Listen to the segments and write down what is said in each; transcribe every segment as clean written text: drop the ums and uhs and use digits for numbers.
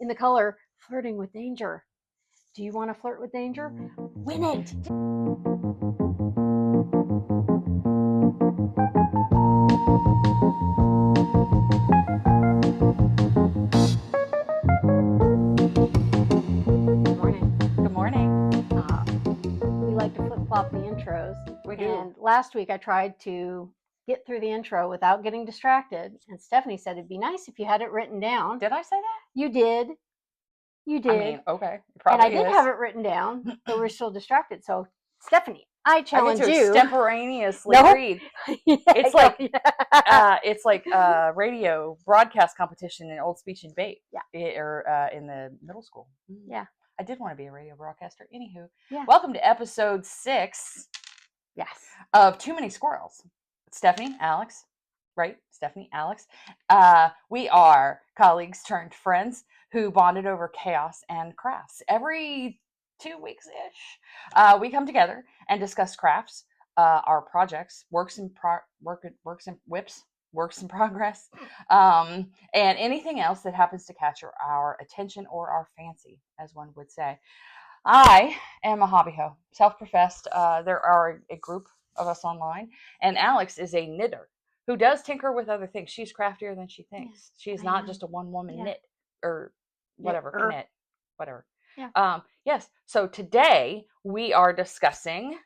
in the color Flirting with Danger. Do you want to flirt with danger? Win it! Good morning. We like to flip-flop the intros. We do. And last week I tried to get through the intro without getting distracted. And Stephanie said it'd be nice if you had it written down. Did I say that? You did. You did. I mean, okay. And I did have it written down, but we're still distracted. So, Stephanie, I challenge you. Extemporaneously read. It's like a radio broadcast competition in old speech and debate. Yeah. Or in the middle school. Yeah. I did want to be a radio broadcaster. Anywho, yeah. Welcome to episode 6. Yes. Of Too Many Squirrels. Stephanie, Alex, right? Stephanie, Alex. We are colleagues turned friends who bonded over chaos and crafts. Every 2 weeks-ish, we come together and discuss crafts, our projects, works in progress, and anything else that happens to catch our attention or our fancy, as one would say. I am a hobby hoe, self-professed. There are a group of us online, and Alex is a knitter who does tinker with other things. She's craftier than she thinks. She's not just a one-woman knit or whatever, knit, whatever. Yeah. Yes. So today we are discussing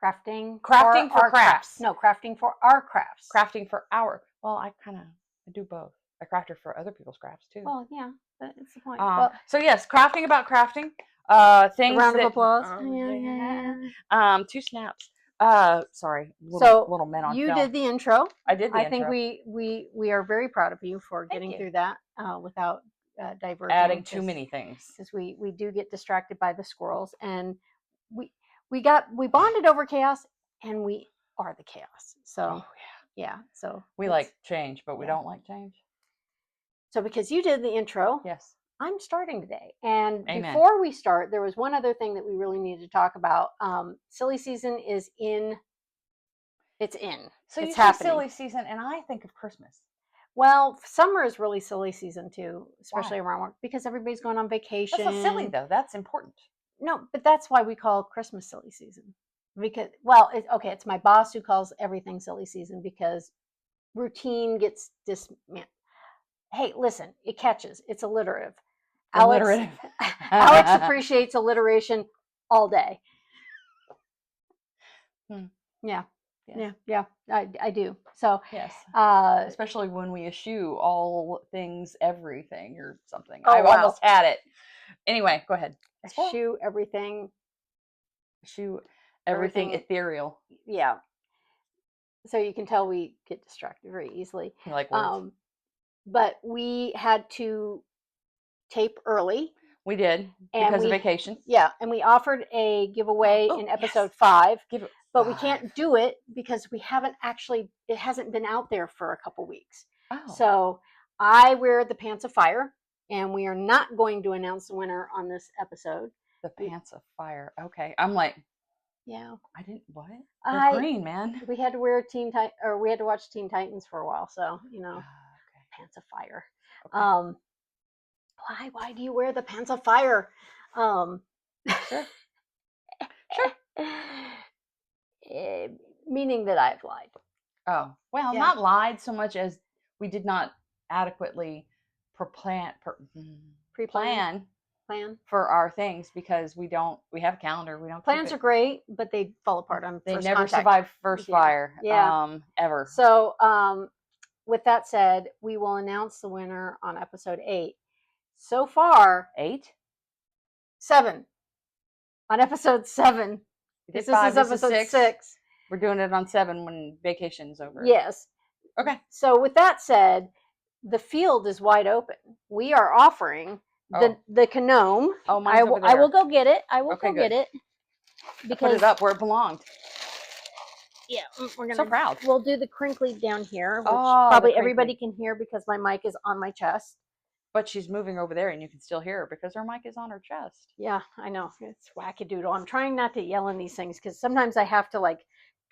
crafting for crafts. No, crafting for our crafts. Crafting for our. Well, I do both. I crafted for other people's crafts too. Well, yeah, that's the point. So yes, crafting about crafting. Things. A round of applause. 2 snaps. Sorry. Little men on you film. did the intro. I did the intro. I think we are very proud of you for getting through that without diverging. Adding too many things. Because we do get distracted by the squirrels, and we bonded over chaos, and we are the chaos. So so we like change, but we don't like change. So because you did the intro, yes, I'm starting today. And Amen. Before we start, there was one other thing that we really needed to talk about. Silly season is in. It's in. So it's you happening. Say silly season, and I think of Christmas. Well, summer is really silly season too, especially around work, because everybody's going on vacation. That's not silly though. That's important. No, but that's why we call Christmas silly season. Because it's my boss who calls everything silly season because routine gets dismantled. Hey, listen, it catches. It's alliterative. Alex appreciates alliteration all day. Yeah. I do. So yes, especially when we eschew all things, everything, or something. Oh, I've almost had it. Anyway, go ahead. Eschew everything. Eschew everything ethereal. Yeah. So you can tell we get distracted very easily. Like words. But we had to tape early. We did because of vacation. Yeah, and we offered a giveaway in episode 5. But we can't do it because it hasn't been out there for a couple weeks. Oh. So I wear the Pants of Fire, and we are not going to announce the winner on this episode. The Pants of Fire. Okay. I'm like, yeah. I didn't, what? They're green, man. We had to wear we had to watch Teen Titans for a while, so, okay. Pants of Fire. Okay. Why do you wear the Pants of Fire? Sure. Meaning that I've lied. Oh, well, not lied so much as we did not adequately pre-plan for our things because we have a calendar. We don't. Plans are great, but they fall apart on They first never contact. survive first fire. Yeah. Ever. So, with that said, we will announce the winner on episode 8. So far, 7. On episode 7. This is episode 6. We're doing it on 7 when vacation's over. Yes. Okay. So with that said, the field is wide open. We are offering the gnome. Oh, mine's over there. I will go get it. Get it. Because put it up where it belonged. Yeah, we're gonna. So proud. We'll do the crinkly down here, which probably everybody can hear because my mic is on my chest. But she's moving over there and you can still hear her because her mic is on her chest. Yeah, I know. It's wackadoodle. I'm trying not to yell in these things because sometimes I have to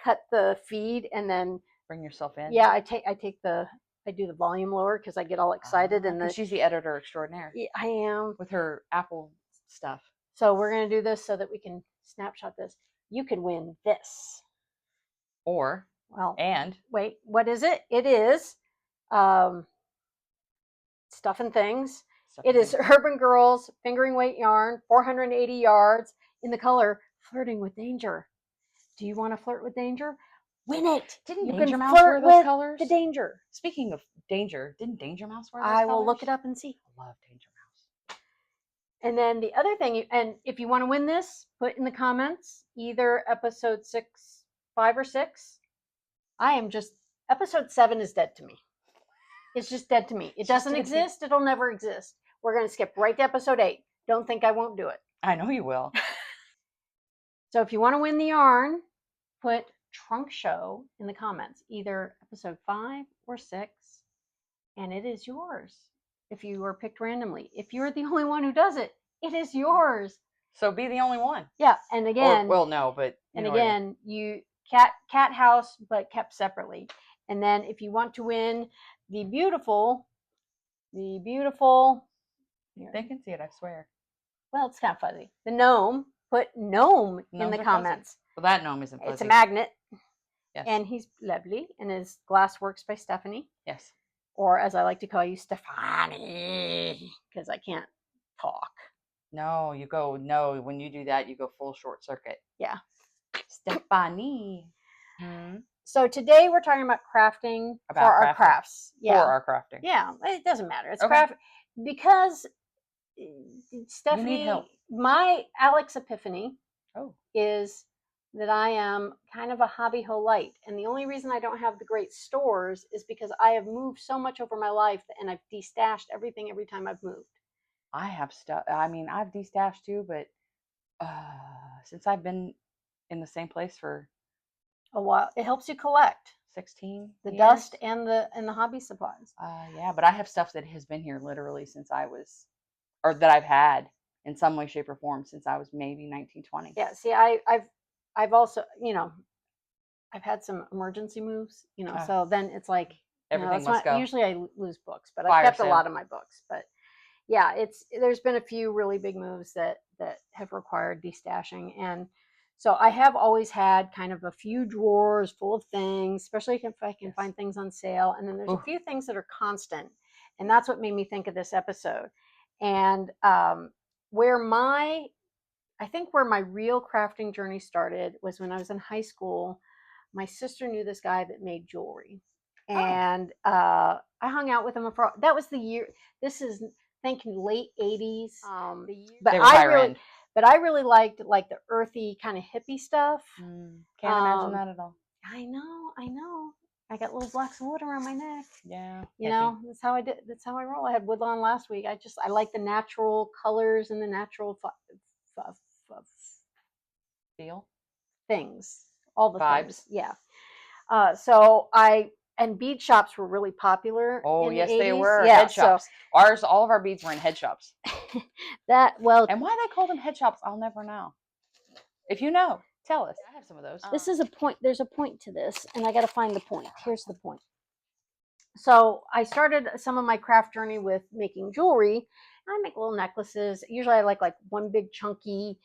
cut the feed and then bring yourself in. Yeah, I take the I do the volume lower because I get all excited. And she's the editor extraordinaire. Yeah, I am. With her Apple stuff. So we're going to do this so that we can snapshot this. You could win this. Or, wait, what is it? It is Stuff and Things. It is Urban Girls Fingering Weight Yarn, 480 yards, in the color Flirting with Danger. Do you want to flirt with danger? Win it. Didn't Danger Mouse wear those colors? The danger. Speaking of danger, didn't Danger Mouse wear those colors? I will look it up and see. I love Danger Mouse. And then the other thing, and if you want to win this, put in the comments either episode 5 or 6. Episode 7 is dead to me. It's just dead to me. It doesn't exist. It'll never exist. We're going to skip right to episode 8. Don't think I won't do it. I know you will. So if you want to win the yarn, put Trunk Show in the comments, either episode 5 or 6, and it is yours. If you are picked randomly. If you're the only one who does it, it is yours. So be the only one. Yeah, and again. You cat house, but kept separately. And then if you want to win the beautiful. They can see it, I swear. Well, it's kind of fuzzy. The gnome. Put gnome in the comments. Well, that gnome isn't fuzzy. It's a magnet. Yes. And he's lovely. And his glass works by Stephanie. Yes. Or as I like to call you, Stephanie, because I can't talk. No, when you do that, you go full short circuit. Yeah. Stephanie. So today we're talking about crafting our crafts. Yeah. For our crafting. Yeah, it doesn't matter. It's craft because Stephanie, you need help. My Alex epiphany is that I am kind of a hobby-ho-lite. And the only reason I don't have the great stores is because I have moved so much over my life and I've destashed everything every time I've moved. I have stuff. I mean, I've destashed too, but since I've been in the same place for a while, it helps you collect 16 the years. Dust and the hobby supplies. Yeah, but I have stuff that has been here literally since I was, or that I've had in some way, shape, or form since I was maybe 19, 20. Yeah. See, I've also, I've had some emergency moves, so then it's like everything must go. Usually I lose books, but I kept a lot of my books. But yeah, there's been a few really big moves that have required destashing, and so I have always had kind of a few drawers full of things, especially if I can find things on sale. And then there's a few things that are constant, and that's what made me think of this episode. And where my real crafting journey started was when I was in high school. My sister knew this guy that made jewelry, and I hung out with him that was the year. This is thinking late 80s. But I really liked like the earthy kind of hippie stuff. Can't imagine that at all. I know. I got little blocks of wood around my neck. Yeah. That's how I did. That's how I roll. I had woodlawn last week. I like the natural colors and the natural feel things. All the vibes. Things. Yeah. And bead shops were really popular. Oh, yes, they were. Yeah, head shops. All of our beads were in head shops. And why they call them head shops, I'll never know. If you know, tell us. I have some of those. This is a point. There's a point to this, and I got to find the point. Here's the point. So I started some of my craft journey with making jewelry. I make little necklaces. Usually I like one big chunky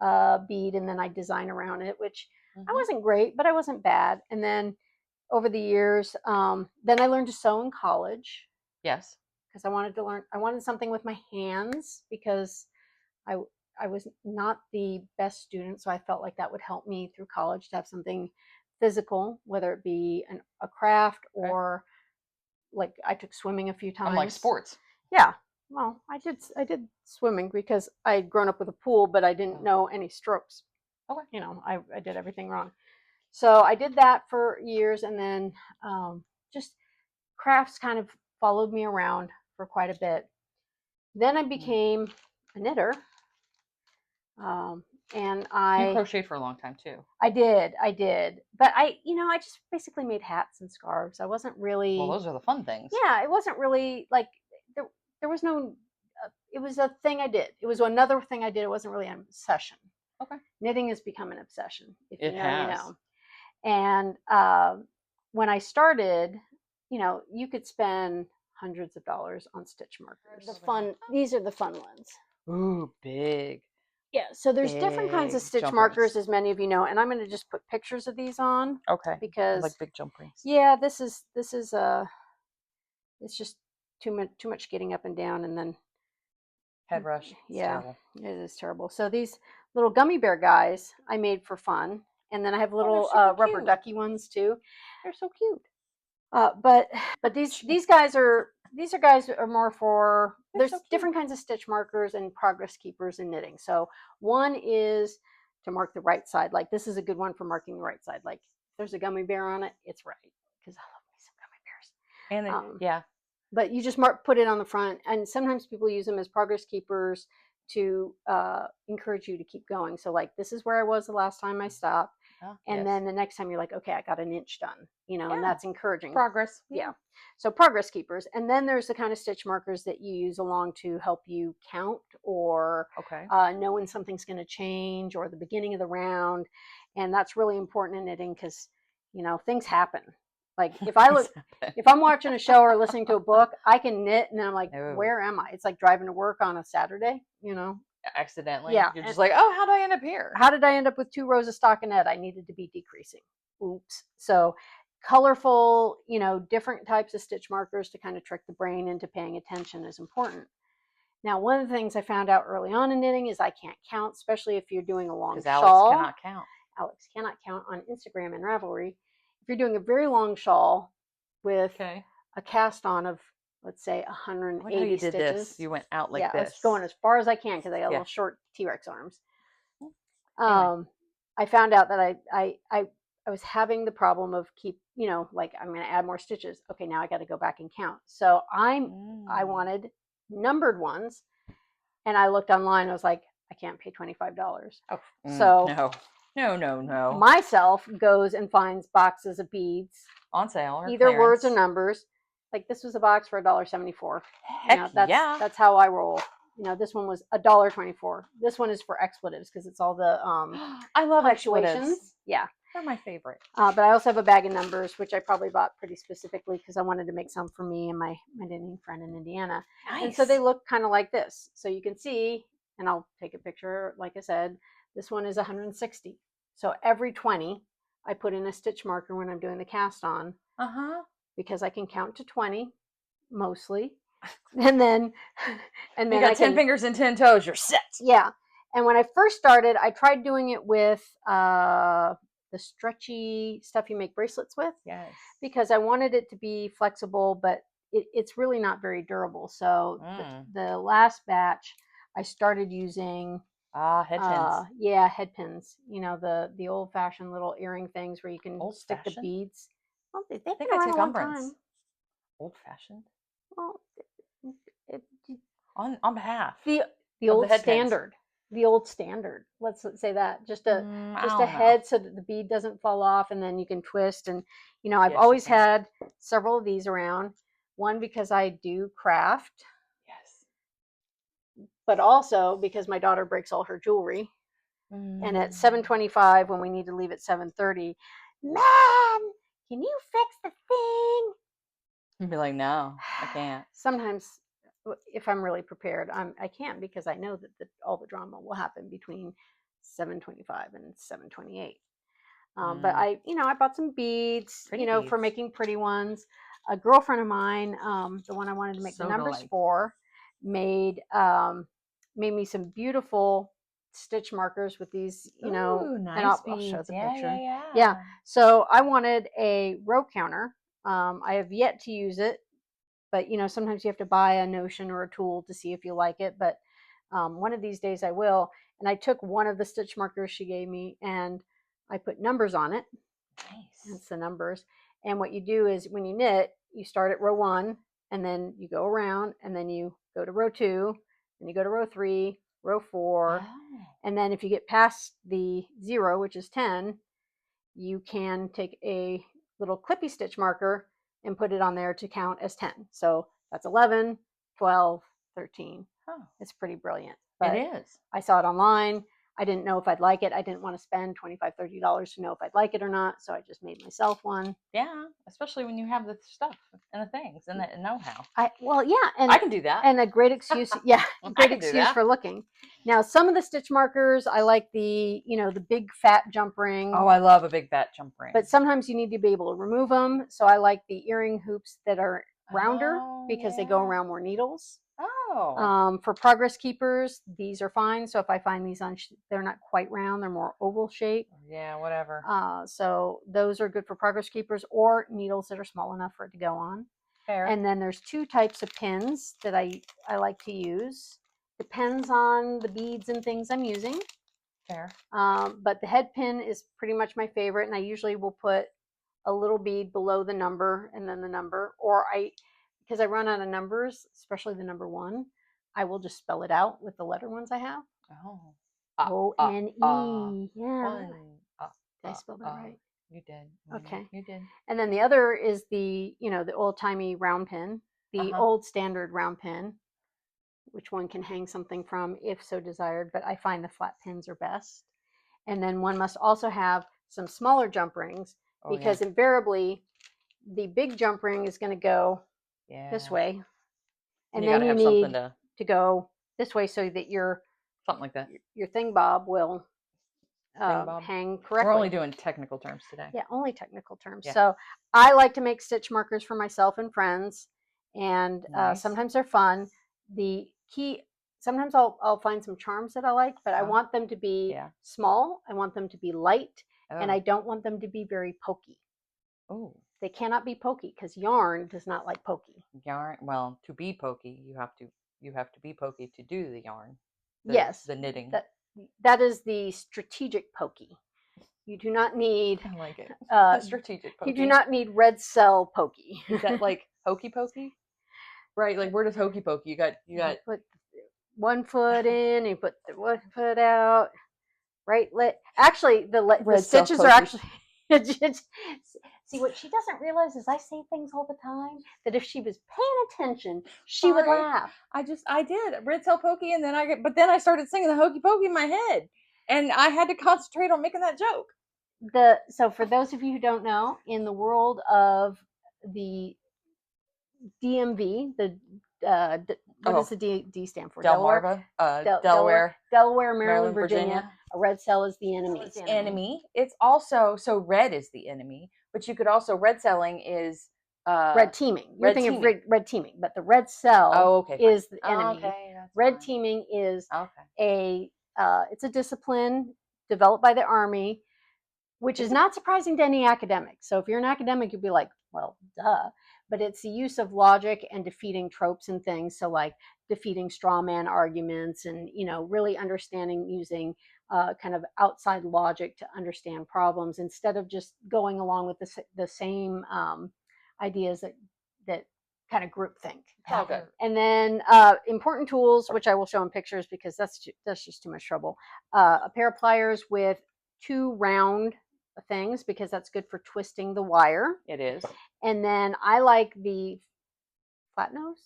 bead, and then I design around it, which I wasn't great, but I wasn't bad. And then over the years, then I learned to sew in college. Yes. Because I wanted something with my hands, because I was not the best student. So I felt like that would help me through college to have something physical, whether it be a craft or like I took swimming a few times. I'm like sports. Yeah. Well, I did swimming because I had grown up with a pool, but I didn't know any strokes. Okay. I did everything wrong. So I did that for years, and then just crafts kind of followed me around for quite a bit. Then I became a knitter. And you crocheted for a long time too. I did. But I just basically made hats and scarves. I wasn't really. Well, those are the fun things. Yeah, it wasn't really like there was no. It was a thing I did. It was another thing I did. It wasn't really an obsession. Okay. Knitting has become an obsession. If it you know, has. you know. And when I started, you could spend hundreds of dollars on stitch markers. These are the fun ones. Ooh, big. Yeah, so there's different kinds of Big stitch jump markers, rings. as many of you know, and I'm going to just put pictures of these on Okay. because Like big jump rings. yeah, this is it's just too much getting up and down, and then Head rush. It's yeah, terrible. it is terrible. So these little gummy bear guys I made for fun, and then I have little super rubber cute. ducky ones too. They're so cute. But these guys are more for They're so there's cute. different kinds of stitch markers and progress keepers in knitting. So one is to mark the right side. Like this is a good one for marking the right side. Like if there's a gummy bear on it, it's right, because I love me some gummy bears. And yeah. But you just put it on the front, and sometimes people use them as progress keepers to encourage you to keep going. So like this is where I was the last time I stopped. And then the next time you're like, okay, I got an inch done, and that's encouraging. Progress. Yeah. So progress keepers. And then there's the kind of stitch markers that you use along to help you count or know when something's going to change or the beginning of the round. And that's really important in knitting because, things happen. Like if I'm watching a show or listening to a book, I can knit and then I'm like, where am I? It's like driving to work on a Saturday, Accidentally. Yeah. You're just like, oh, how did I end up here? How did I end up with 2 rows of stockinette? I needed to be decreasing. Oops. So colorful, different types of stitch markers to kind of trick the brain into paying attention is important. Now, one of the things I found out early on in knitting is I can't count, especially if you're doing a long shawl. Alex cannot count. Alex cannot count on Instagram and Ravelry. If you're doing a very long shawl with a cast on of, let's say, 180 stitches. This. You went out like this. Yeah, I was going as far as I can because I got little short T-Rex arms. Anyway. I found out that I was having the problem of like I'm going to add more stitches. Okay, now I got to go back and count. So I wanted numbered ones, and I looked online. I was like, I can't pay $25. Oh, so no. Myself goes and finds boxes of beads on sale, or either clearance. Words or numbers. Like this was a box for $1.74. Heck that's how I roll. This one was $1.24. This one is for expletives because it's all the I love punctuations. Expletives. Yeah, they're my favorite. But I also have a bag of numbers, which I probably bought pretty specifically because I wanted to make some for me and my knitting friend in Indiana. Nice. And so they look kind of like this. So you can see, and I'll take a picture. Like I said, this one is 160. So every 20, I put in a stitch marker when I'm doing the cast on. Because I can count to 20 mostly. And then you got 10 fingers and 10 toes, you're set. Yeah. And when I first started, I tried doing it with the stretchy stuff you make bracelets with. Yes. Because I wanted it to be flexible, but it's really not very durable. So the last batch, I started using head pins. Yeah, head pins. The old-fashioned little earring things where you can stick the beads. Well, I think I take umbrance. Old-fashioned. Well, on behalf the old standard. The old standard. Let's say that just a head so that the bead doesn't fall off, and then you can twist. And I've always had several of these around. One because I do craft. Yes. But also because my daughter breaks all her jewelry. And at 7:25, when we need to leave at 7:30, Mom, can you fix the thing? You'd be like, no, I can't. Sometimes, if I'm really prepared, I can't because I know that all the drama will happen between 7:25 and 7:28. But I bought some beads, beads. For making pretty ones. A girlfriend of mine, the one I wanted to make the numbers for, made me some beautiful stitch markers with these, Ooh, nice and I'll show the picture. Yeah. So I wanted a row counter. I have yet to use it, but sometimes you have to buy a notion or a tool to see if you like it. But one of these days I will. And I took one of the stitch markers she gave me and I put numbers on it. Nice. That's the numbers. And what you do is when you knit, you start at row 1 and then you go around and then you go to row 2 and you go to row 3, row 4. And then if you get past the 0, which is 10, you can take a little clippy stitch marker and put it on there to count as 10. So that's 11, 12, 13. It's pretty brilliant. But it is. I saw it online. I didn't know if I'd like it. I didn't want to spend $25, $30 to know if I'd like it or not. So I just made myself one. Yeah, especially when you have the stuff and the things and the know-how. And I can do that. And a great excuse, yeah, great can do excuse that. for looking. Now, some of the stitch markers, I like the, the big fat jump ring. Oh, I love a big fat jump ring. But sometimes you need to be able to remove them. So I like the earring hoops that are rounder because they go around more needles. Oh. For progress keepers, these are fine. So if I find these they're not quite round, they're more oval shaped. Yeah, whatever. So those are good for progress keepers or needles that are small enough for it to go on. Fair. And then there's 2 types of pins that I like to use. Depends on the beads and things I'm using. Fair. But the head pin is pretty much my favorite, and I usually will put a little bead below the number and then the number, or because I run out of numbers, especially the number 1, I will just spell it out with the letter ones I have. Oh. O-N-E. Yeah. One. Did I spell that right? You did. Okay. You did. And then the other is the, the old-timey round pin, the old standard round pin, which one can hang something from if so desired, but I find the flat pins are best. And then one must also have some smaller jump rings because invariably the big jump ring is going to go this way. And then you need to go this way so that something like that. Your thing bob will hang correctly. We're only doing technical terms today. Yeah, only technical terms. Yeah. So I like to make stitch markers for myself and friends, and sometimes they're fun. The key, sometimes I'll find some charms that I like, but I want them to be small. I want them to be light, and I don't want them to be very pokey. Oh. They cannot be pokey because yarn does not like pokey. Yarn, well, to be pokey, you have to be pokey to do the yarn. Yes. The knitting. That is the strategic pokey. You do not need. I like it. The strategic pokey. You do not need red cell pokey. Is that like hokey pokey? Right. Like where does hokey pokey? You got. Put one foot in. You put the one foot out. Right. Actually, the stitches are actually. See, what she doesn't realize is I say things all the time that if she was paying attention, she would laugh. I did red cell pokey, and then I started singing the hokey pokey in my head, and I had to concentrate on making that joke. So for those of you who don't know, in the world of the DMV, what does the D stand for? Delaware, Maryland, Virginia. A red cell is the enemy. It's also, so red is the enemy, but you could also, red selling is red teaming. You're thinking of red teaming, but the red cell is the enemy. Red teaming is it's a discipline developed by the Army, which is not surprising to any academic. So if you're an academic, you'll be like, well, duh. But it's the use of logic and defeating tropes and things. So like defeating straw man arguments and, really understanding using kind of outside logic to understand problems instead of just going along with the same ideas that kind of groupthink. Okay. And then important tools, which I will show in pictures because that's just too much trouble. A pair of pliers with 2 round things because that's good for twisting the wire. It is. And then I like the flat nose,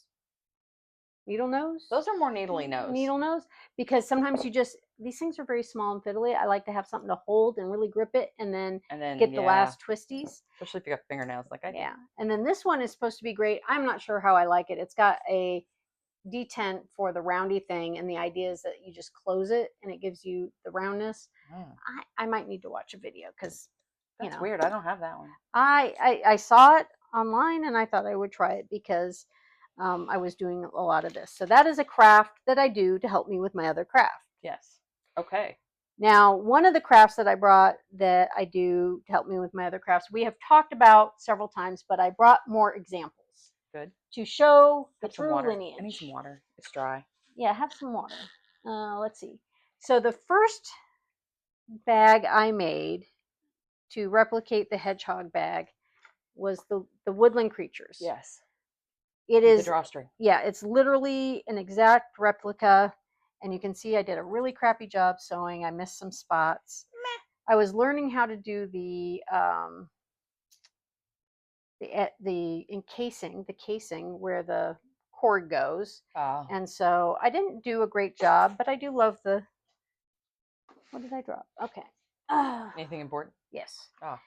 needle nose. Those are more needly nose. Needle nose, because sometimes these things are very small and fiddly. I like to have something to hold and really grip it and then get the last twisties. Especially if you got fingernails like I do. Yeah. And then this one is supposed to be great. I'm not sure how I like it. It's got a detent for the roundy thing, and the idea is that you just close it and it gives you the roundness. I might need to watch a video because that's weird. I don't have that one. I saw it online and I thought I would try it because I was doing a lot of this. So that is a craft that I do to help me with my other craft. Yes. Okay. Now, one of the crafts that I brought that I do to help me with my other crafts, we have talked about several times, but I brought more examples. Good. To show the true lineage. I need some water. It's dry. Yeah, have some water. Let's see. So the first bag I made to replicate the hedgehog bag was the woodland creatures. Yes. It is the drawstring. Yeah, it's literally an exact replica, and you can see I did a really crappy job sewing. I missed some spots. I was learning how to do the casing where the cord goes. And so I didn't do a great job, but I do love the What did I drop? Okay. Anything important? Yes. Oh.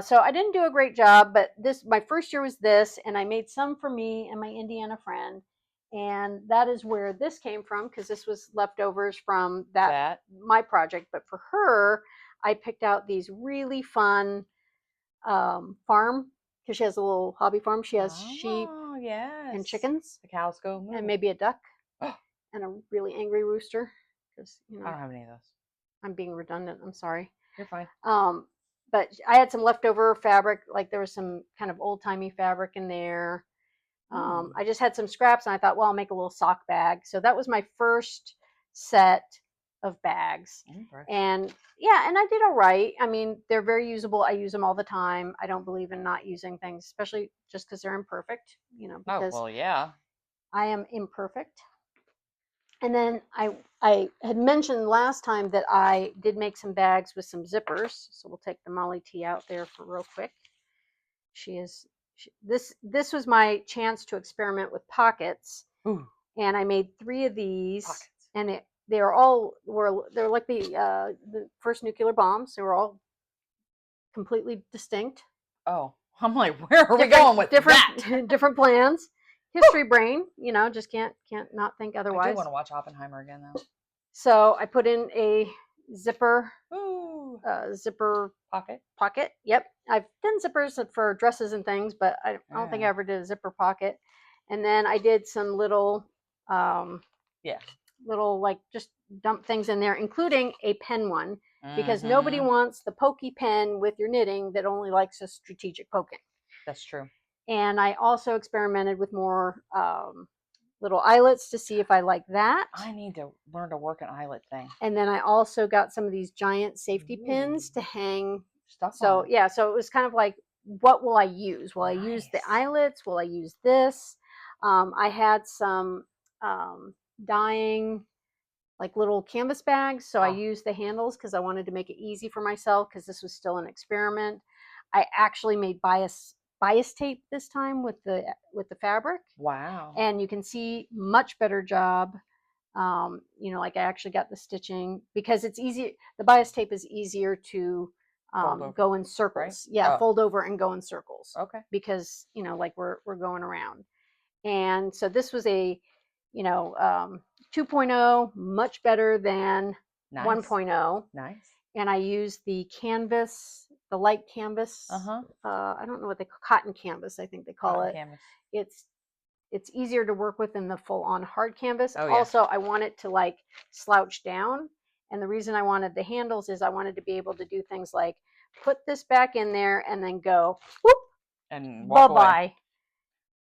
So I didn't do a great job, but my first year was this, and I made some for me and my Indiana friend, and that is where this came from because this was leftovers from my project. But for her, I picked out these really fun farm because she has a little hobby farm. She has sheep and chickens. The cows go moo. And maybe a duck and a really angry rooster because I don't have any of those. I'm being redundant. I'm sorry. You're fine. But I had some leftover fabric, like there was some kind of old timey fabric in there. I just had some scraps, and I thought, well, I'll make a little sock bag. So that was my first set of bags. And yeah, and I did all right. I mean, they're very usable. I use them all the time. I don't believe in not using things, especially just because they're imperfect, because I am imperfect. And then I had mentioned last time that I did make some bags with some zippers. So we'll take the Molly T out there for real quick. This was my chance to experiment with pockets. Ooh. And I made 3 of these. Pockets. And they're like the first nuclear bombs. They were all completely distinct. Oh, I'm like, where are we going with that? Different plans. History brain, just can't not think otherwise. I do want to watch Oppenheimer again, though. So I put in a zipper pocket. Yep, I've done zippers for dresses and things, but I don't think I ever did a zipper pocket. And then I did some little like just dump things in there, including a pen one, because nobody wants the pokey pen with your knitting that only likes a strategic poking. That's true. And I also experimented with more little eyelets to see if I like that. I need to learn to work an eyelet thing. And then I also got some of these giant safety pins to hang stuff so on. Yeah, so it was kind of like, what will I use? Will I use the eyelets? Will I use this? I had some dyeing, like little canvas bags, so I used the handles because I wanted to make it easy for myself because this was still an experiment. I actually made bias tape this time with the fabric. Wow. And you can see much better job. Like I actually got the stitching because it's easy. The bias tape is easier to go in circles. Right? Yeah, fold over and go in circles. Okay. Because like we're going around. And so this was a 2.0, much better than 1.0. Nice. And I used the canvas, the light canvas. I don't know what they call cotton canvas. I think they call it. Canvas. It's easier to work with than the full-on hard canvas. Oh, yeah. Also, I want it to like slouch down, and the reason I wanted the handles is I wanted to be able to do things like put this back in there and then go whoop and walk bye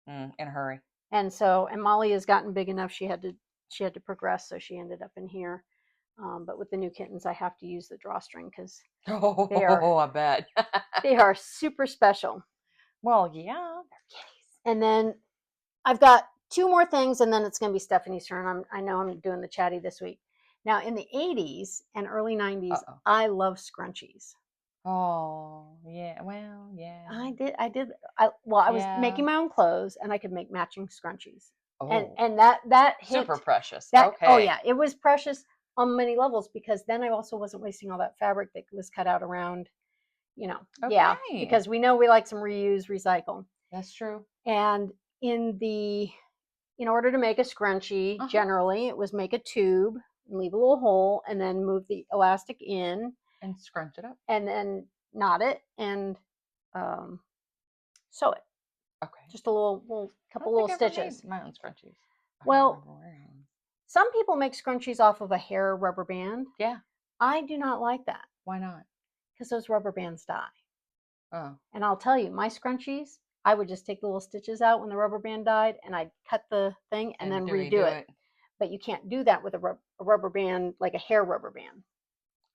in a hurry. And Molly has gotten big enough; she had to progress, so she ended up in here. But with the new kittens, I have to use the drawstring because I bet they are super special. Well, yeah, they're kitties. And then I've got 2 more things, and then it's going to be Stephanie's turn. I know I'm doing the chatty this week. Now, in the 80s and early 90s, I love scrunchies. Oh, yeah. Well, yeah. I was making my own clothes, and I could make matching scrunchies. Oh. And that hit. Super precious. Okay. Oh, yeah. It was precious on many levels because then I also wasn't wasting all that fabric that was cut out around, Okay. Yeah, because we know we like some reuse, recycle. That's true. And in order to make a scrunchie, generally it was make a tube and leave a little hole and then move the elastic in and scrunch it up and then knot it and sew it. Okay. Just a couple little stitches. My own scrunchies. Well, some people make scrunchies off of a hair rubber band. Yeah. I do not like that. Why not? Because those rubber bands die. Oh. And I'll tell you, my scrunchies, I would just take the little stitches out when the rubber band died, and I'd cut the thing and then redo it. But you can't do that with a rubber band, like a hair rubber band.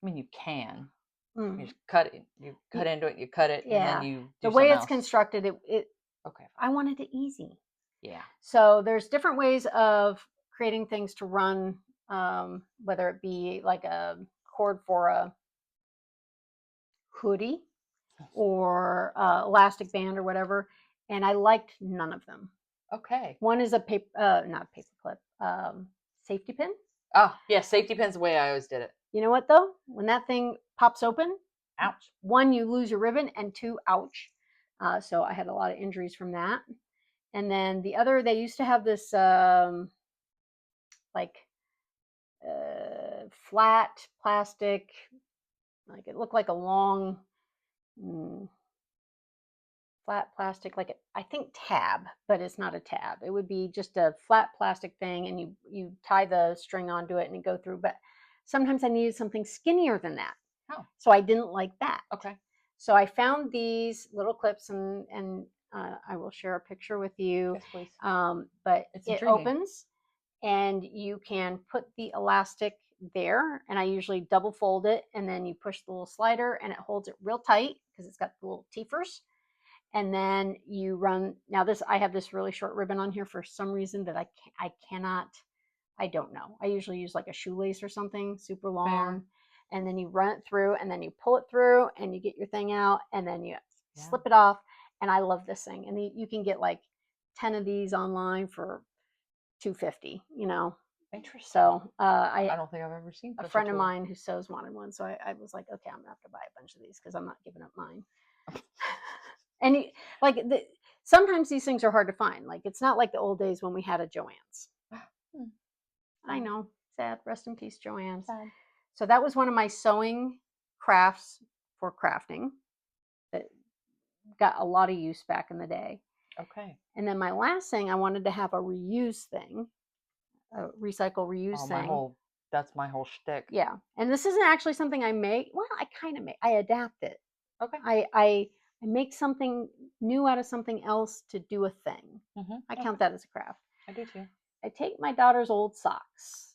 I mean, you can. You just cut it. You cut into it. You cut it, and then you do the way it's else. constructed, Okay. I wanted it easy. Yeah. So there's different ways of creating things to run, whether it be like a cord for a hoodie or elastic band or whatever, and I liked none of them. Okay. One is a not a paper clip, safety pin. Oh, yeah, safety pin's the way I always did it. You know what though? When that thing pops open, Ouch. one, you lose your ribbon, and two, ouch. So I had a lot of injuries from that. And then the other, they used to have this like flat plastic, like it looked like a long flat plastic, like I think tab, but it's not a tab. It would be just a flat plastic thing, and you tie the string onto it and you go through. But sometimes I needed something skinnier than that, so I didn't like that. Okay. So I found these little clips, and I will share a picture with you. Yes, please. But It's it intriguing. opens, and you can put the elastic there, and I usually double fold it, and then you push the little slider, and it holds it real tight because it's got the little teethers. And then you run. Now this, I have this really short ribbon on here for some reason that I cannot. I don't know. I usually use like a shoelace or something super long. Fair. And then you run it through, and then you pull it through, and you get your thing out, and then you slip it off. And I love this thing. And you can get like 10 of these online for $2.50. You know. Interesting. So I don't think I've ever seen a friend of mine who sews wanted one, so I was like, okay, I'm gonna have to buy a bunch of these because I'm not giving up mine. And sometimes these things are hard to find. Like it's not like the old days when we had a Joann's. I know, sad. Rest in peace, Joann's. Sad. So that was one of my sewing crafts for crafting that got a lot of use back in the day. Okay. And then my last thing, I wanted to have a reuse thing, a recycle reuse thing. That's my whole shtick. Yeah, and this isn't actually something I make. Well, I kind of make. I adapt it. Okay. I make something new out of something else to do a thing. I count that as a craft. I do too. I take my daughter's old socks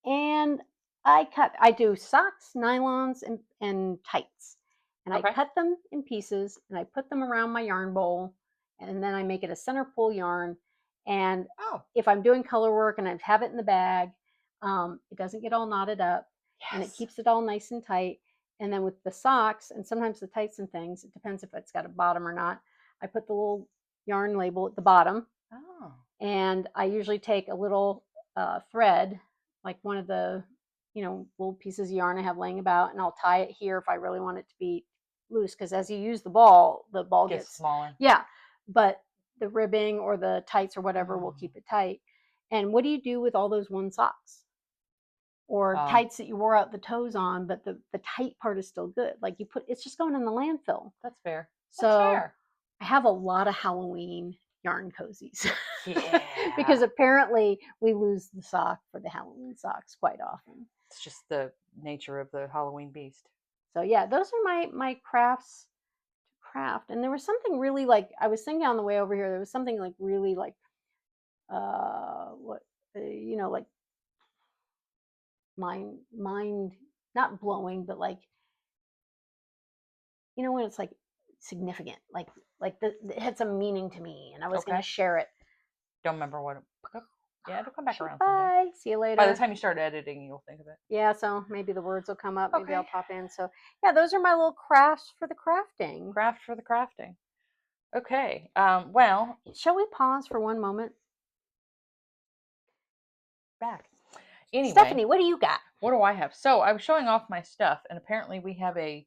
and I do socks, nylons, and tights. And I cut them in pieces and I put them around my yarn bowl, and then I make it a center pull yarn. And if I'm doing color work and I have it in the bag, it doesn't get all knotted up, and it keeps it all nice and tight. And then with the socks and sometimes the tights and things, it depends if it's got a bottom or not, I put the little yarn label at the bottom. And I usually take a little thread, like one of the little pieces of yarn I have laying about, and I'll tie it here if I really want it to be loose, because as you use the ball gets smaller. Yeah, but the ribbing or the tights or whatever will keep it tight. And what do you do with all those one socks? Or tights that you wore out the toes on, but the tight part is still good. Like it's just going in the landfill. That's fair. So I have a lot of Halloween yarn cozies. Yeah. Because apparently we lose the sock for the Halloween socks quite often. It's just the nature of the Halloween beast. So yeah, those are my crafts to craft. And there was something really, like, I was thinking on the way over here, there was something like really like like mind not blowing, but like, when it's like significant, like it had some meaning to me, and I was going to share it. Don't remember what it'll come back around someday. Bye. See you later. By the time you start editing, you'll think of it. Yeah, so maybe the words will come up. Maybe I'll pop in. So yeah, those are my little crafts for the crafting. Craft for the crafting. Okay. Well, shall we pause for one moment? Back. Anyway, Stephanie, what do you got? What do I have? So I was showing off my stuff, and apparently we have a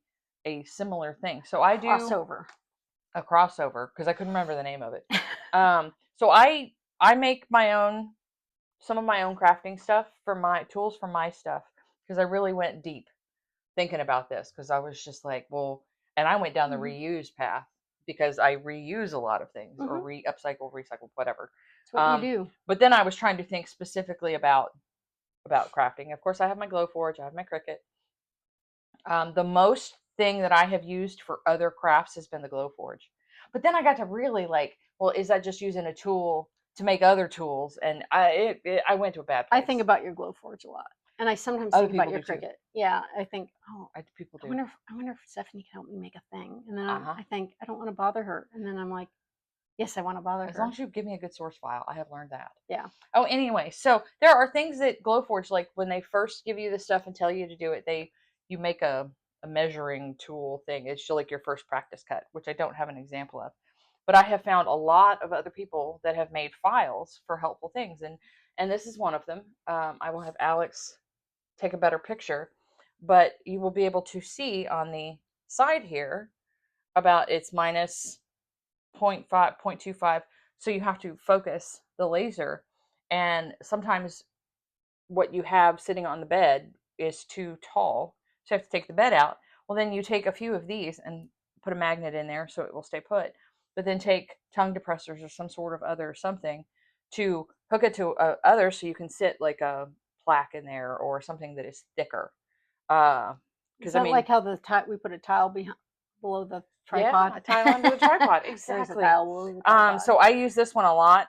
similar thing. So I do a crossover because I couldn't remember the name of it. So I make some of my own crafting stuff for my tools for my stuff, because I really went deep thinking about this, because I was just like, well, and I went down the reuse path because I reuse a lot of things, or upcycle, recycle, whatever. That's what you do. But then I was trying to think specifically about crafting. Of course, I have my Glowforge, I have my Cricut. The most thing that I have used for other crafts has been the Glowforge. But then I got to really like, well, is that just using a tool to make other tools? And I went to a bad place. I think about your Glowforge a lot. And I sometimes think about your Cricut. Too. Yeah, I think, people do. I wonder if Stephanie can help me make a thing. And then I think, I don't want to bother her. And then I'm like, yes, I want to bother her. As long as you give me a good source file, I have learned that. Yeah. Oh, anyway, so there are things that Glowforge, like when they first give you the stuff and tell you to do it, you make a measuring tool thing. It's like your first practice cut, which I don't have an example of. But I have found a lot of other people that have made files for helpful things. And and this is one of them. I will have Alex take a better picture, but you will be able to see on the side here about it's minus 0.5, 0.25. So you have to focus the laser, and sometimes what you have sitting on the bed is too tall, so you have to take the bed out. Well, then you take a few of these and put a magnet in there so it will stay put, but then take tongue depressors or some sort of other something to hook it to other, so you can sit like a plaque in there or something that is thicker. Is Because that like how we put a tile below the tripod? yeah, a tile under the tripod. There's a Exactly. tile below the tripod. So I use this one a lot.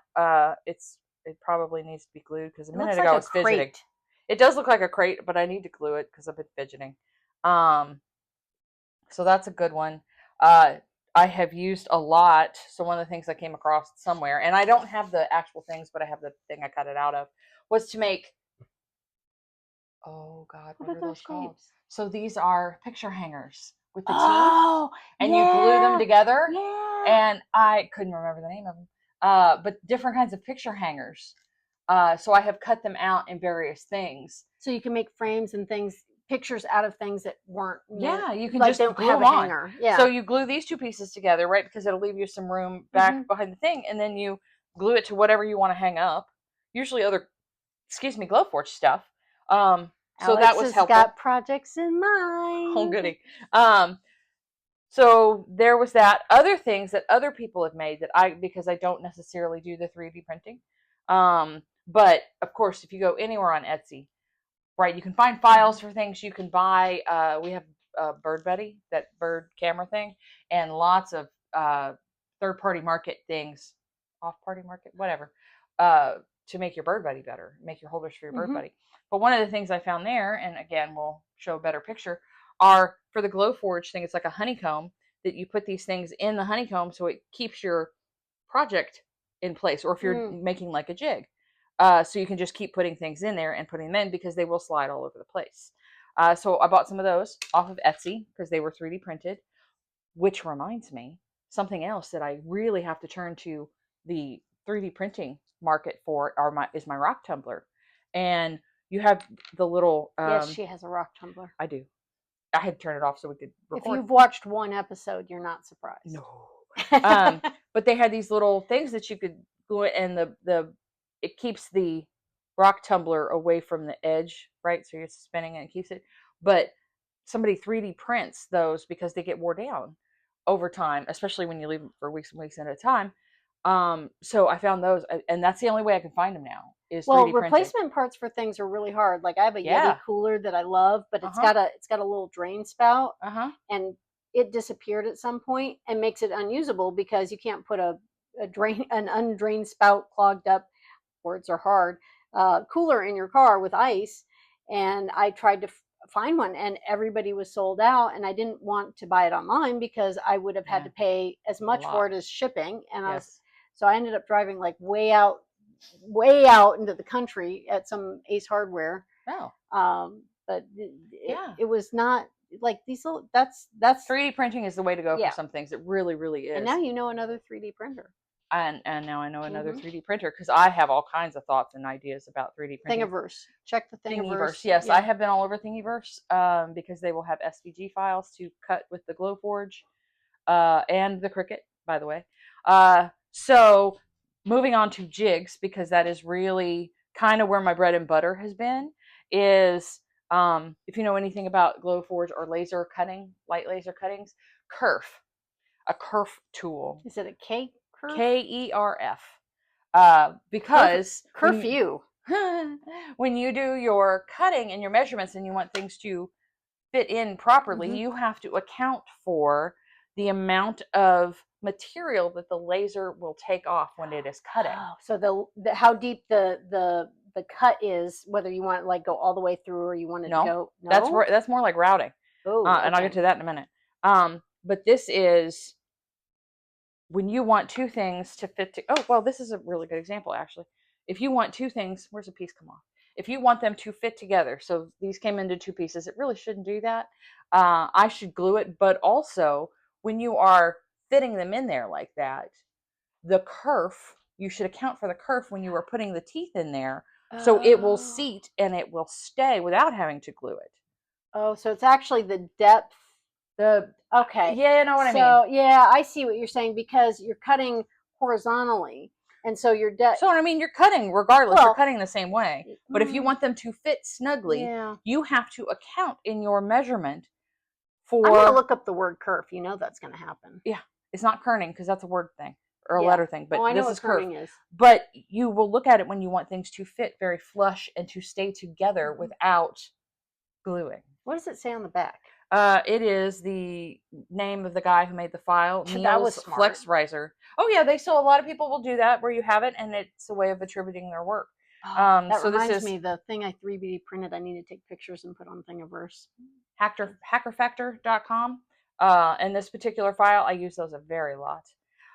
It probably needs to be glued because a It minute looks ago like I a was fidgeting. crate. It does look like a crate, but I need to glue it because I've been fidgeting. So that's a good one. Uh, I have used a lot. So one of the things I came across somewhere, and I don't have the actual things, but I have the thing I cut it out of, was to make, oh God, what What are are those those called? shapes? So these are picture hangers with the teeth, Oh, and you glue them yeah, together. yeah. And I couldn't remember the name of them, but different kinds of picture hangers. So I have cut them out in various things. So you can make frames and things, pictures out of things that weren't Yeah, you can like just they don't glue have them a on. hanger. Yeah. So you glue these two pieces together, right? Because it'll leave you some room back Mhm. behind the thing, and then you glue it to whatever you want to hang up. Usually other, Glowforge stuff. So that Alex was has helpful. got projects in mind. Oh, goody. So there was that. Other things that other people have made that because I don't necessarily do the 3D printing. But of course, if you go anywhere on Etsy, right, you can find files for things you can buy. We have Bird Buddy, that bird camera thing, and lots of third-party market things, off-party market, whatever, to make your Bird Buddy better, make your holders for your Bird Buddy. But one of the things I found there, and again, we'll show a better picture, are for the Glowforge thing. It's like a honeycomb that you put these things in the honeycomb so it keeps your project in place, or if you're making like a jig. So you can just keep putting things in there and putting them in because they will slide all over the place. So I bought some of those off of Etsy because they were 3D printed, which reminds me, something else that I really have to turn to the 3D printing market for is my rock tumbler. And you have the little... yes, she has a rock tumbler. I do. I had to turn it off so we could record. If you've watched one episode, you're not surprised. No. But they had these little things that you could glue it, and it keeps the rock tumbler away from the edge, right? So you're spinning it and keeps it. But somebody 3D prints those because they get wore down over time, especially when you leave them for weeks and weeks at a time. So I found those, and that's the only way I can find them now is 3D printing. Replacement parts for things are really hard. Like I have a Yeti cooler that I love, but it's got a little drain spout, and it disappeared at some point and makes it unusable because you can't put an undrained spout, clogged up, words are hard, cooler in your car with ice. And I tried to find one, and everybody was sold out, and I didn't want to buy it online because I would have had to pay as much for it as shipping. And so I ended up driving like way out into the country at some Ace Hardware. But it was not like these little, that's 3D printing is the way to go for some things. It really, really is. And now you know another 3D printer. And now I know another 3D printer because I have all kinds of thoughts and ideas about 3D printing. Thingiverse. Check the Thingiverse. Yes, I have been all over Thingiverse because they will have SVG files to cut with the Glowforge and the Cricut, by the way. So moving on to jigs, because that is really kind of where my bread and butter has been, is if you know anything about Glowforge or laser cutting, light laser cuttings, kerf. A kerf tool. Is it a K? KERF. Because curfew. When you do your cutting and your measurements and you want things to fit in properly, you have to account for the amount of material that the laser will take off when it is cutting. Oh, so the how deep the cut is, whether you want to like go all the way through or you want it to go. No, that's more like routing. Oh, and I'll get to that in a minute. But this is when you want two things to fit this is a really good example, actually. If you want two things, where's a piece come off? If you want them to fit together, so these came into two pieces, it really shouldn't do that. I should glue it, but also when you are fitting them in there like that, the kerf, you should account for the kerf when you are putting the teeth in there So it will Oh. seat and it will stay without having to glue it. Oh, so it's actually the depth. Okay. Yeah, you know what I mean. So yeah, I see what you're saying, because you're cutting horizontally, and so your depth. So I mean, you're cutting regardless. You're cutting the same way. But if you want them to fit snugly, you have to account in your measurement for. I'm gonna look up the word kerf. You know that's gonna happen. Yeah, it's not kerning because that's a word thing or a letter thing. But I know this is what kerning is. But you will look at it when you want things to fit very flush and to stay together without gluing. What does it say on the back? It is the name of the guy who made the file. That was smart. Flex Riser. Oh yeah, a lot of people will do that where you have it and it's a way of attributing their work. That reminds me, the thing I 3D printed, I need to take pictures and put on Thingiverse. Hackerfactor.com. And this particular file, I use those a very lot.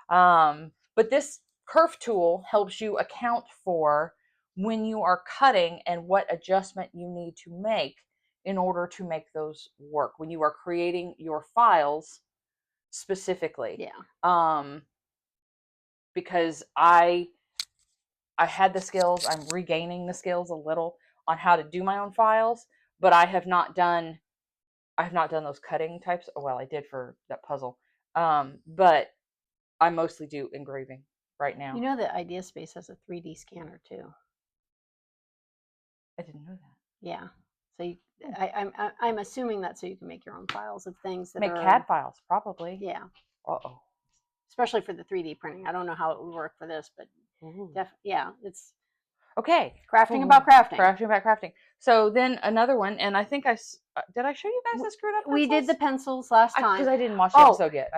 But this kerf tool helps you account for when you are cutting and what adjustment you need to make in order to make those work when you are creating your files specifically. Yeah. Because I had the skills, I'm regaining the skills a little on how to do my own files, but I have not done those cutting types. Well, I did for that puzzle. But I mostly do engraving right now. You know that IdeaSpace has a 3D scanner too. I didn't know that. Yeah. So I'm assuming that so you can make your own files of things that make CAD files, probably. Yeah. Uh-oh. Especially for the 3D printing. I don't know how it would work for this, but yeah, it's okay. Crafting about crafting. Crafting about crafting. So then another one, and I think did I show you guys the screwed up pencils? We did the pencils last time because I didn't watch the episode yet.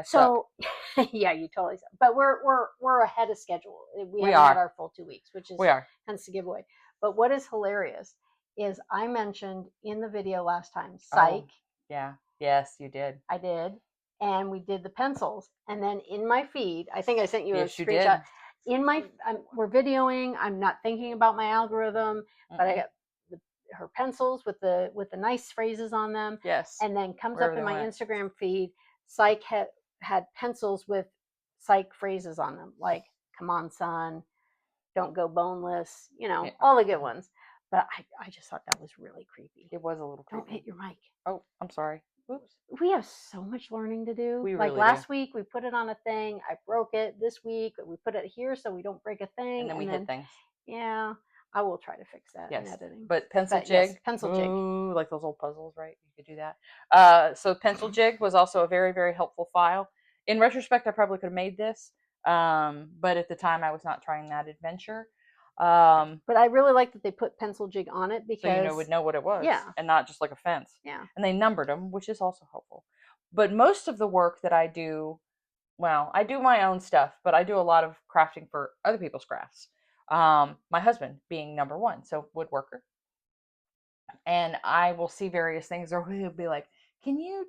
Yeah, you totally. But we're ahead of schedule. We haven't had our full 2 weeks, which is hence the giveaway. But what is hilarious is I mentioned in the video last time, psych. Yeah. Yes, you did. I did. And we did the pencils. And then in my feed, I think I sent you a screenshot. In my, we're videoing. I'm not thinking about my algorithm, but I got her pencils with the nice phrases on them. Yes. And then comes up in my Instagram feed, psych had pencils with psych phrases on them, like "Come on, son," "Don't go boneless," all the good ones. But I just thought that was really creepy. It was a little creepy. Don't hit your mic. Oh, I'm sorry. Oops. We have so much learning to do. We like last week, we put it on a thing. I broke it. This week, we put it here so we don't break a thing. And then we hit things. Yeah, I will try to fix that in editing. But pencil jig. Yes, pencil jig. Ooh, like those old puzzles, right? You could do that. So pencil jig was also a very, very helpful file. In retrospect, I probably could have made this. But at the time, I was not trying that adventure. But I really like that they put pencil jig on it because so you would know what it was, and not just like a fence. Yeah, and they numbered them, which is also helpful. But most of the work that I do, well, I do my own stuff, but I do a lot of crafting for other people's crafts. My husband being number one, so woodworker, and I will see various things, or he'll be like, "Can you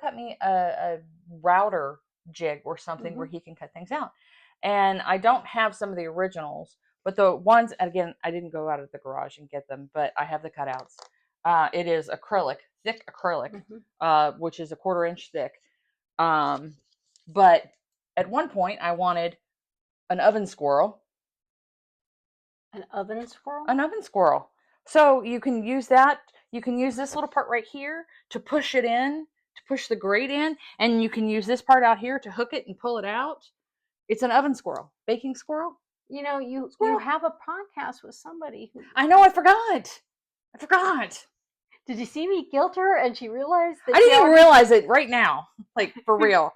cut me a router jig or something where he can cut things out?" And I don't have some of the originals. But the ones, again, I didn't go out of the garage and get them, but I have the cutouts. It is acrylic, thick acrylic, which is a 1/4 inch thick. But at one point, I wanted an oven squirrel. An oven squirrel? An oven squirrel. So you can use that. You can use this little part right here to push it in, to push the grate in, and you can use this part out here to hook it and pull it out. It's an oven squirrel, baking squirrel. You have a podcast with somebody who... I know, I forgot. Did you see me guilt her and she realized that I didn't even realize it right now. Like, for real.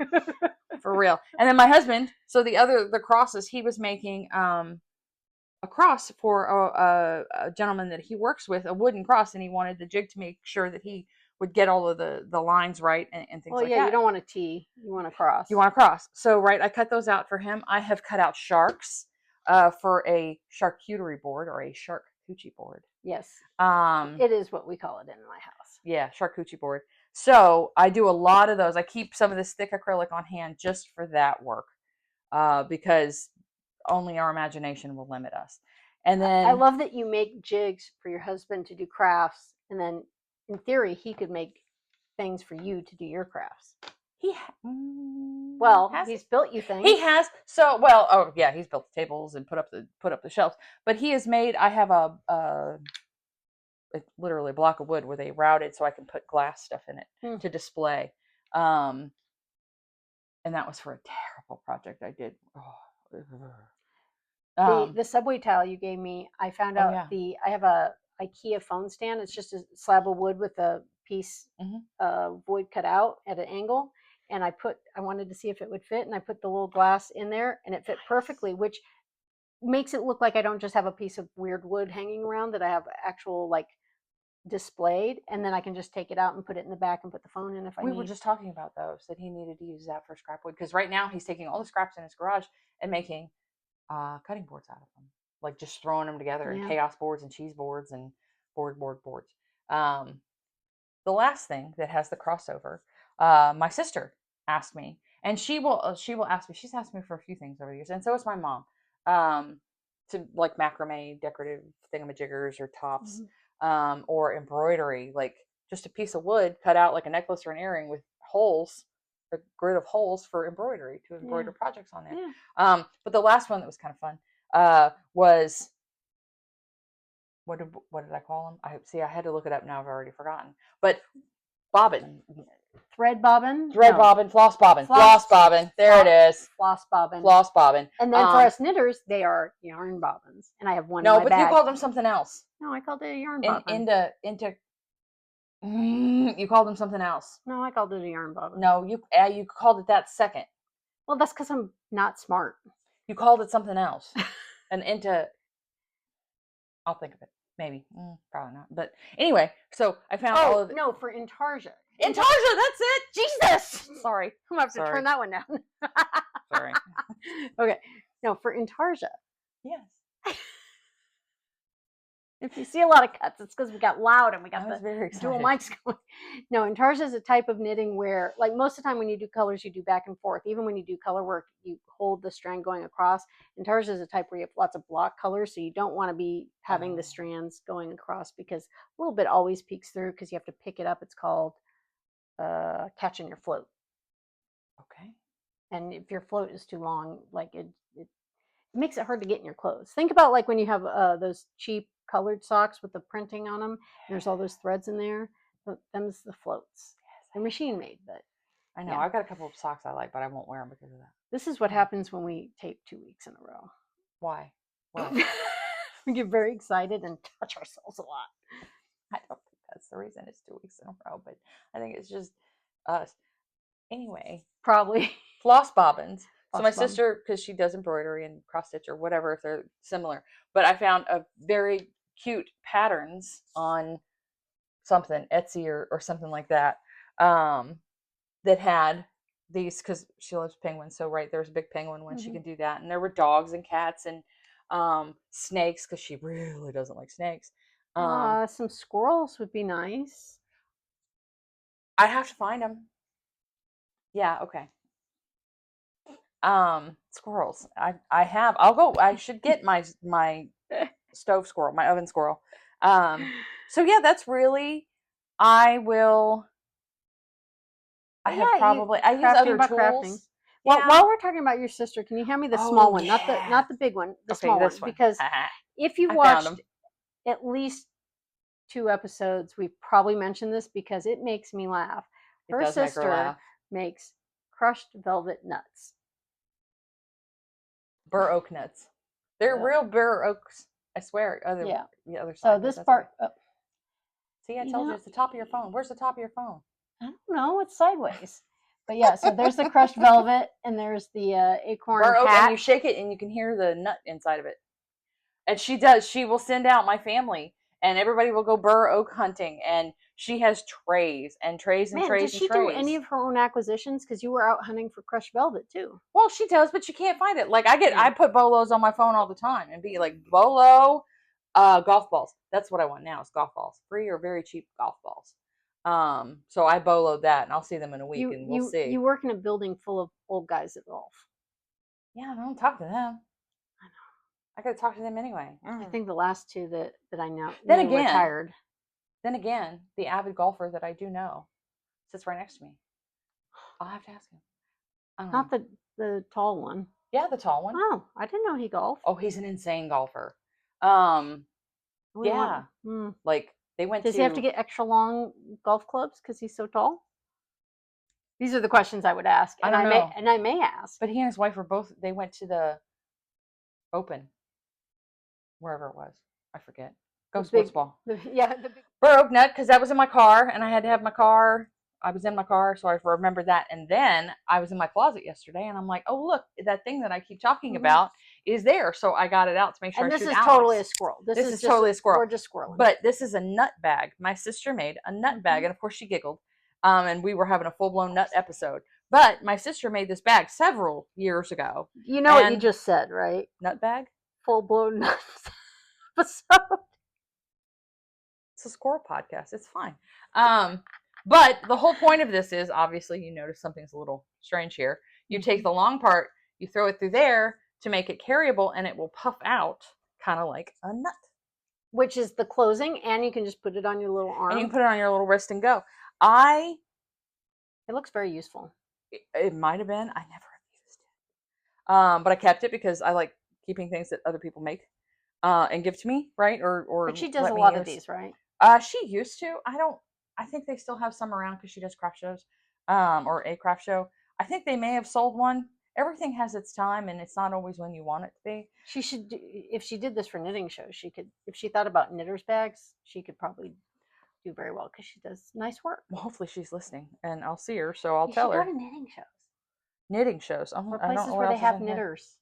For real. And then my husband, so the crosses, he was making a cross for a gentleman that he works with, a wooden cross, and he wanted the jig to make sure that he would get all of the lines right and things like that. Well, yeah, you don't want a T. You want a cross. You want a cross. So, I cut those out for him. I have cut out sharks. For a charcuterie board or a charcuterie board. Yes. It is what we call it in my house. Yeah, charcuterie board. So I do a lot of those. I keep some of this thick acrylic on hand just for that work, because only our imagination will limit us. And then I love that you make jigs for your husband to do crafts, and then in theory he could make things for you to do your crafts. Well, has he's built you things. He has. So, well, oh yeah, he's built the tables and put up the shelves. But he has made. I have literally a block of wood where they routed so I can put glass stuff in it to display. And that was for a terrible project I did. The subway tile you gave me, I found out I have a IKEA phone stand. It's just a slab of wood with a piece void cut out at an angle. And I wanted to see if it would fit, and I put the little glass in there, and it fit perfectly, which makes it look like I don't just have a piece of weird wood hanging around, that I have actual like displayed, and then I can just take it out and put it in the back and put the phone in if I need. We were just talking about those, that he needed to use that for scrap wood, because right now he's taking all the scraps in his garage and making cutting boards out of them, like just throwing them together and chaos boards and cheese boards and boards. The last thing that has the crossover, my sister asked me, and she will ask me. She's asked me for a few things over the years, and so is my mom, to like macrame, decorative thingamajiggers or tops, or embroidery, like just a piece of wood cut out like a necklace or an earring with holes, a grid of holes for embroidery to embroider projects on there. But the last one that was kind of fun was, what did I call them? I had to look it up now. I've already forgotten. But bobbin, thread bobbin, bobbin, floss bobbin, floss bobbin. There it is. Floss bobbin. Floss bobbin. And then for us knitters, they are yarn bobbins. And I have one. No, in my but bag. you called them something else. No, I called it a yarn bobbin. You called them something else. No, I called it a yarn bobbin. No, you called it that second. Well, that's because I'm not smart. You called it something else. I'll think of it. Maybe. Probably not. But anyway, so I found all of it. No, for Intarsia. Intarsia, that's it. Jesus. Sorry. I'm going to have to turn that one down. Sorry. Okay. No, for Intarsia. Yes. If you see a lot of cuts, it's because we got loud and we got the dual mics going. No, Intarsia is a type of knitting where, like most of the time when you do colors, you do back and forth. Even when you do color work, you hold the strand going across. Intarsia is a type where you have lots of block colors, so you don't want to be having the strands going across, because a little bit always peeks through because you have to pick it up. It's called catching your float. Okay. And if your float is too long, like it makes it hard to get in your clothes. Think about like when you have those cheap colored socks with the printing on them. There's all those threads in there. Them's the floats. They're machine made, but I know. I've got a couple of socks I like, but I won't wear them because of that. This is what happens when we tape 2 weeks in a row. Why? We get very excited and touch ourselves a lot. I don't think that's the reason it's 2 weeks in a row, but I think it's just us. Anyway, probably floss bobbins. So my sister, because she does embroidery and cross stitch or whatever, if they're similar, but I found a very cute patterns on something, Etsy or something like that, that had these, because she loves penguins. So there's a big penguin one, she can do that. And there were dogs and cats and snakes, because she really doesn't like snakes. Some squirrels would be nice. I have to find them. Yeah, okay. Squirrels. I should get my stove squirrel, my oven squirrel. So yeah, that's really, I use other tools. Crafting. Well, while we're talking about your sister, can you hand me the small one, not the big one, the small one, because if you watched at least 2 episodes, we've probably mentioned this because it makes me laugh. Her sister makes crushed velvet nuts. Bur oak nuts. They're real bur oaks. I swear. The other side. So this part. See, I told you it's the top of your phone. Where's the top of your phone? I don't know. It's sideways. But yeah, so there's the crushed velvet, and there's the acorn bur oak, hat. and you shake it, and you can hear the nut inside of it. And she does. She will send out my family, and everybody will go bur oak hunting, and she has trays and trays and trays. Did she do any of her own acquisitions? Because you were out hunting for crushed velvet too. Well, she does, but you can't find it. Like I put bolos on my phone all the time and be like, bolo, golf balls. That's what I want now is golf balls, free or very cheap golf balls. So I boloed that, and I'll see them in a week, and we'll see. You work in a building full of old guys at golf. Yeah, I don't talk to them. I know. I got to talk to them anyway. I think the last 2 that I know retired. Then again, the avid golfer that I do know sits right next to me. I'll have to ask him. I don't Not know. the tall one. Yeah, the tall one. Oh, I didn't know he golfed. Oh, he's an insane golfer. We Yeah. Like they went Does he have to get extra long golf clubs because he's so tall? These are the questions I would ask, I and don't know. I may ask. But he and his wife were both. They went to the Open, wherever it was. I forget. Go sports ball. The big. Broke nut because that was in my car, and I had to have my car. I was in my car, so I remembered that. And then I was in my closet yesterday, and I'm like, oh look, that thing that I keep talking about is there. So I got it out to make sure. And I this shoot is Alex. totally a squirrel. This is totally a squirrel. We're just squirreling. But this is a nut bag. My sister made a nut bag, and of course she giggled. And we were having a full-blown nut episode. But my sister made this bag several years ago. You know what you just said, right? Nut bag? Full-blown nut episode. It's a squirrel podcast. It's fine. But the whole point of this is, obviously, you notice something's a little strange here. You take the long part, you throw it through there to make it carryable, and it will puff out kind of like a nut. Which is the closing, and you can just put it on your little arm. And you can put it on your little wrist and go. It looks very useful. It might have been. I never have used it. But I kept it because I like keeping things that other people make and give to me, right? Or But she does a lot of these, right? She used to. I think they still have some around because she does craft shows, or a craft show. I think they may have sold one. Everything has its time, and it's not always when you want it to be. She should do, if she did this for knitting shows, she could, if she thought about knitters bags, she could probably do very well because she does nice work. Well, hopefully she's listening, and I'll see her, so I'll tell her. Go to knitting shows. Knitting shows. Or places where they have knitters.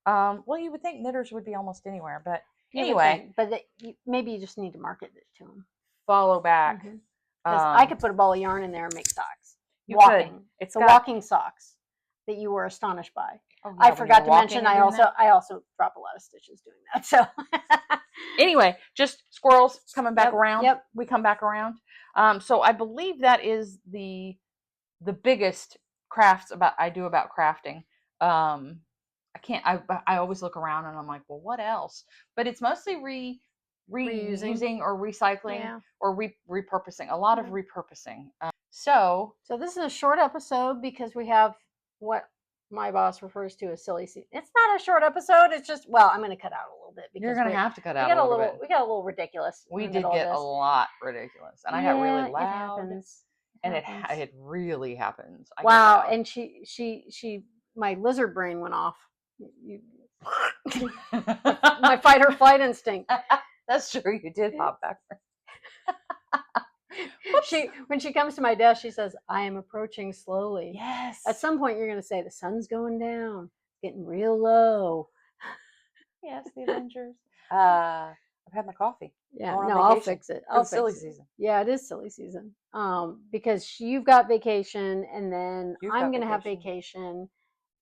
Well, you would think knitters would be almost anywhere, but anyway. But maybe you just need to market it to them. Follow back. Because I could put a ball of yarn in there and make socks. You could. It's the walking socks that you were astonished by. Oh, yeah, I forgot to mention I also drop a lot of stitches doing that. So anyway, just squirrels coming back around. Yep. We come back around. So I believe that is the biggest crafts I do about crafting. I always look around and I'm like, well, what else? But it's mostly reusing or recycling or repurposing. A lot of repurposing. So this is a short episode because we have what my boss refers to as silly season. It's not a short episode. It's just, well, I'm going to cut out a little bit because you're going to have to cut out a little bit. We got a little ridiculous. We did get a lot ridiculous, and I got really loud. It really happens. Wow, and she my lizard brain went off. My fight or flight instinct. That's true. You did hop backward. When she comes to my desk, she says, "I am approaching slowly." Yes. At some point, you're going to say, "The sun's going down, getting real low." Yes, the Avengers. I've had my coffee. Yeah, no, I'll fix it. It's silly season. Yeah, it is silly season. Because you've got vacation, and then I'm going to have vacation,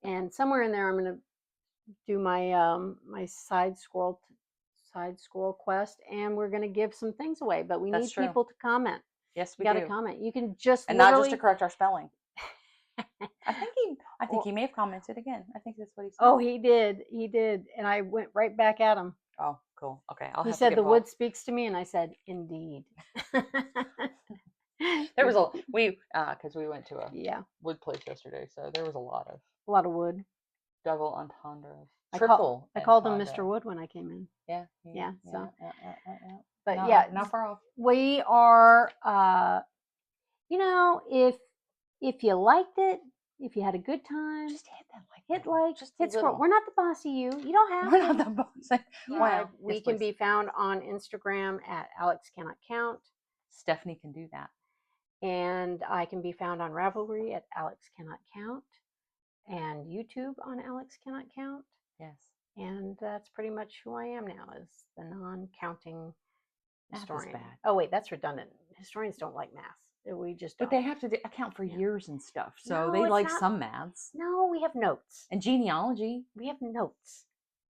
and somewhere in there, I'm going to do my my side squirrel quest, and we're going to give some things away. But we need people to comment. Yes, we got to comment. You can just not just to correct our spelling. I think he may have commented again. I think that's what he said. Oh, he did, and I went right back at him. Oh, cool. Okay, he said the wood speaks to me, and I said, indeed. There was because we went to a wood place yesterday, so there was a lot of wood. Double entendres. I called him Mr. Wood when I came in. Yeah. So, but no, not far off. We are, if you liked it, if you had a good time, just hit squirrel. We're not the boss of you. You don't have. We're not the boss. Wow. We can be found on Instagram at AlexCannotCount. Stephanie can do that. And I can be found on Ravelry at AlexCannotCount. And YouTube on AlexCannotCount. Yes. And that's pretty much who I am now, is the non-counting historian. Math is bad. Oh wait, that's redundant. Historians don't like math. We just don't. But they have to account for years and stuff. So they like some maths. No, we have notes. And genealogy. We have notes.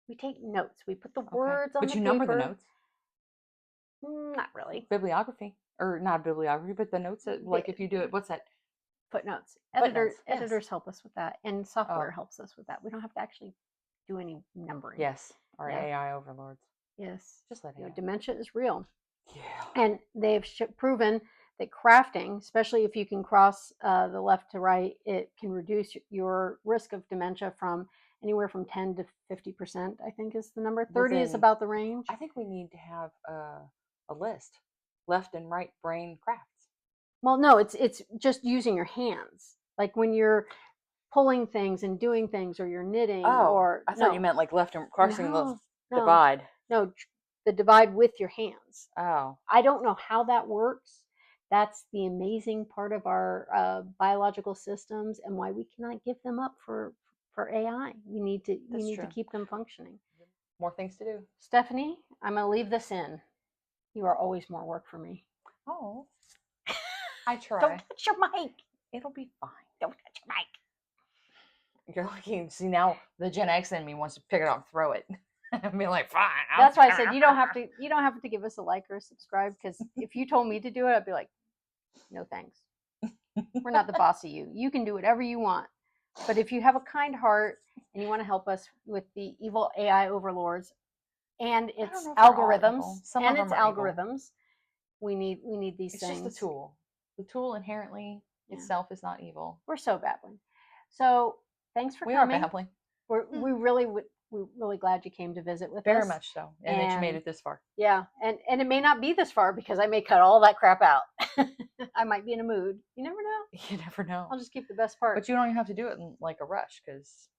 We take notes. We put the words on the paper. But you number the notes? Not really. Bibliography. Or not bibliography, but the notes that, like if you do it, what's that? Footnotes. Editors help us with that, and software helps us with that. We don't have to actually do any numbering. Yes, our AI overlords. Yes, just let it. Dementia is real. Yeah, and they've proven that crafting, especially if you can cross the left to right, it can reduce your risk of dementia from anywhere from 10 to 50%, I think is the number. 30 is about the range. I think we need to have a list, left and right brain crafts. Well, no, it's just using your hands. Like when you're pulling things and doing things, or you're knitting, or I thought you meant like left and crossing the no, divide. No, the divide with your hands. Oh. I don't know how that works. That's the amazing part of our biological systems, and why we cannot give them up for AI. We need to keep them functioning. More things to do. Stephanie, I'm going to leave this in. You are always more work for me. Oh. I try. Don't touch your mic. It'll be fine. Don't touch your mic. You're looking. See, now the Gen X in me wants to pick it up and throw it. And be like, fine. That's why I said you don't have to give us a like or a subscribe, because if you told me to do it, I'd be like, no thanks. We're not the boss of you. You can do whatever you want. But if you have a kind heart and you want to help us with the evil AI overlords and its algorithms, we need these things. It's just a tool. The tool inherently itself is not evil. We're so babbling. So thanks for coming. We are babbling. We're really glad you came to visit with us. Very much so. And that you made it this far. Yeah. And it may not be this far, because I may cut all that crap out. I might be in a mood. You never know. You never know. I'll just keep the best part. But you don't even have to do it in like a rush, because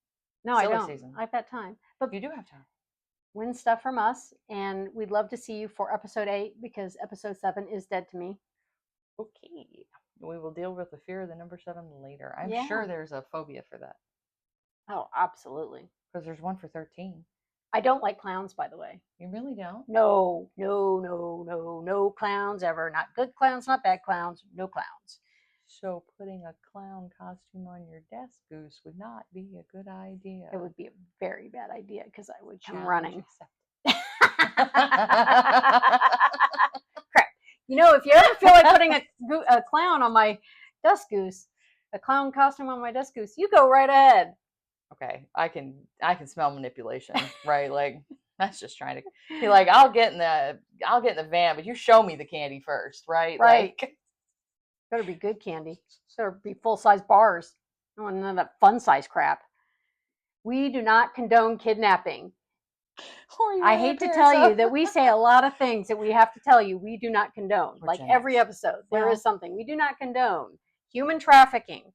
I don't. Season. I have that time. But you do have time. Win stuff from us, and we'd love to see you for episode 8, because episode 7 is dead to me. Okay. We will deal with the fear of the number 7 later. I'm sure there's a phobia for that. Oh, absolutely. Because there's one for 13. I don't like clowns, by the way. You really don't? No clowns ever. Not good clowns, not bad clowns. No clowns. So putting a clown costume on your desk, Goose, would not be a good idea. It would be a very bad idea, because I would come running. Crap. You know, if you ever feel like putting a clown on my desk, Goose, a clown costume on my desk, Goose, you go right ahead. Okay, I can smell manipulation, right? Like, that's just trying to be like, I'll get in the van, but you show me the candy first, right? Right. Like, better be good candy. Better be full-size bars. I don't want none of that fun-size crap. We do not condone kidnapping. I hate to tell you that we say a lot of things that we have to tell you we do not condone. Like every episode, there is something we do not condone. Human trafficking.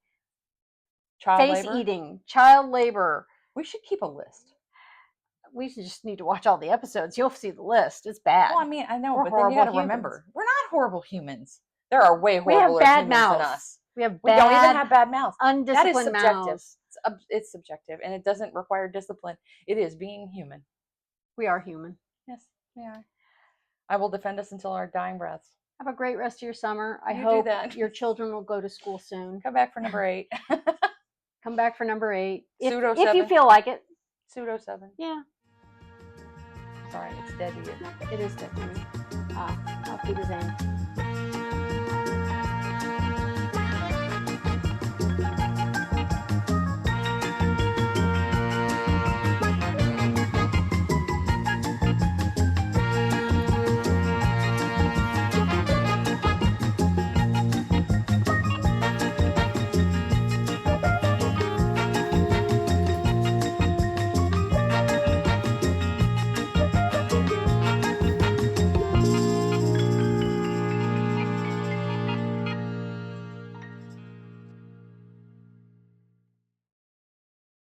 Face eating, child labor. We should keep a list. We just need to watch all the episodes. You'll see the list. It's bad. Well, I mean, I know, but then you got to remember, we're not horrible humans. There are way horrible humans than us. We don't even have bad mouths. Undisciplined that is subjective. mouths. It's subjective, and it doesn't require discipline. It is being human. We are human. Yes, we are. I will defend us until our dying breaths. Have a great rest of your summer. I hope that your children will go to school soon. Come back for number 8. Come back for number 8. Pseudo 7. If you feel like it. Pseudo 7. Yeah. Sorry, it's dead to you. It is dead to me. Auf Wiedersehen.